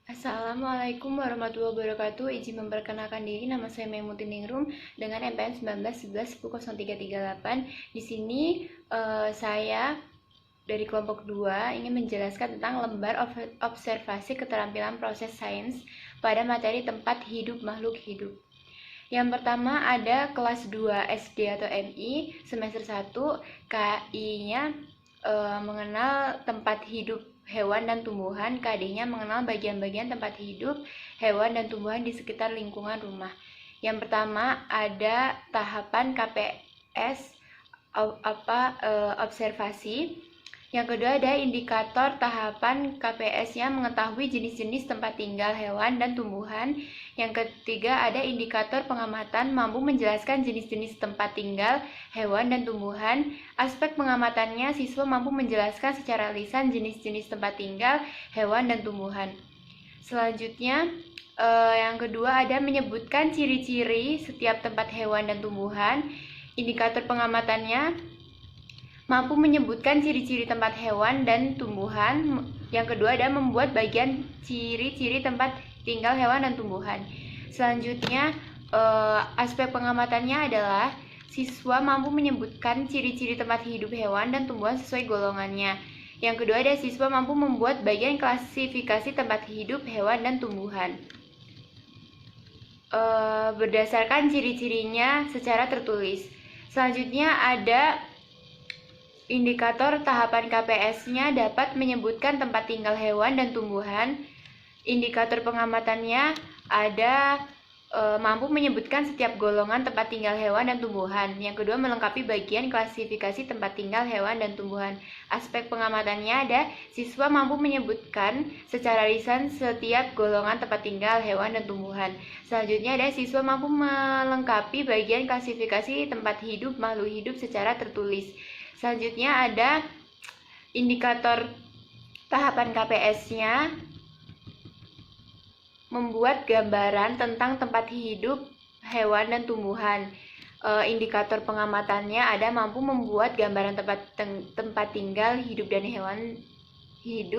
Assalamualaikum warahmatullahi wabarakatuh. Izin memperkenalkan diri, nama saya Maimutin Ningrum dengan NPM 19111038. Di sini saya dari kelompok 2 ingin menjelaskan tentang lembar observasi keterampilan proses sains pada materi tempat hidup makhluk hidup. Yang pertama ada kelas 2 SD atau MI semester 1, KI-nya mengenal tempat hidup hewan dan tumbuhan, KD-nya mengenal bagian-bagian tempat hidup hewan dan tumbuhan di sekitar lingkungan rumah. Yang pertama ada tahapan KPS observasi. Yang kedua ada indikator tahapan KPS-nya mengetahui jenis-jenis tempat tinggal hewan dan tumbuhan. Yang ketiga ada indikator pengamatan mampu menjelaskan jenis-jenis tempat tinggal hewan dan tumbuhan. Aspek pengamatannya siswa mampu menjelaskan secara lisan jenis-jenis tempat tinggal hewan dan tumbuhan. Selanjutnya yang kedua ada menyebutkan ciri-ciri setiap tempat hewan dan tumbuhan. Indikator pengamatannya mampu menyebutkan ciri-ciri tempat hewan dan tumbuhan. Yang kedua ada membuat bagian ciri-ciri tempat tinggal hewan dan tumbuhan. Selanjutnya aspek pengamatannya adalah siswa mampu menyebutkan ciri-ciri tempat hidup hewan dan tumbuhan sesuai golongannya. Yang kedua ada siswa mampu membuat bagian klasifikasi tempat hidup hewan dan tumbuhan berdasarkan ciri-cirinya secara tertulis. Selanjutnya ada indikator tahapan KPS-nya dapat menyebutkan tempat tinggal hewan dan tumbuhan. Indikator pengamatannya ada mampu menyebutkan setiap golongan tempat tinggal hewan dan tumbuhan. Yang kedua melengkapi bagian klasifikasi tempat tinggal hewan dan tumbuhan. Aspek pengamatannya ada siswa mampu menyebutkan secara lisan setiap golongan tempat tinggal hewan dan tumbuhan. Selanjutnya ada siswa mampu melengkapi bagian klasifikasi tempat hidup makhluk hidup secara tertulis. Selanjutnya ada indikator tahapan KPS-nya membuat gambaran tentang tempat hidup hewan dan tumbuhan. Indikator pengamatannya ada mampu membuat gambaran tempat tinggal hidup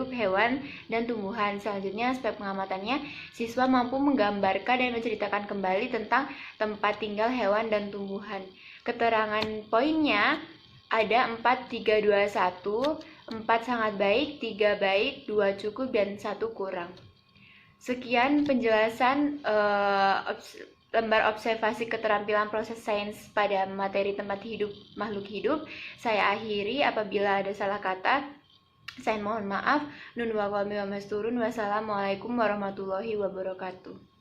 hewan dan tumbuhan. Selanjutnya aspek pengamatannya siswa mampu menggambarkan dan menceritakan kembali tentang tempat tinggal hewan dan tumbuhan. Keterangan poinnya ada 4, 3, 2, 1, 4 sangat baik, 3 baik, 2 cukup, dan 1 kurang. Sekian penjelasan lembar observasi keterampilan proses sains pada materi tempat hidup makhluk hidup. Saya akhiri, apabila ada salah kata saya mohon maaf. Nun wa qawmi wa masturun. Wassalamualaikum warahmatullahi wabarakatuh.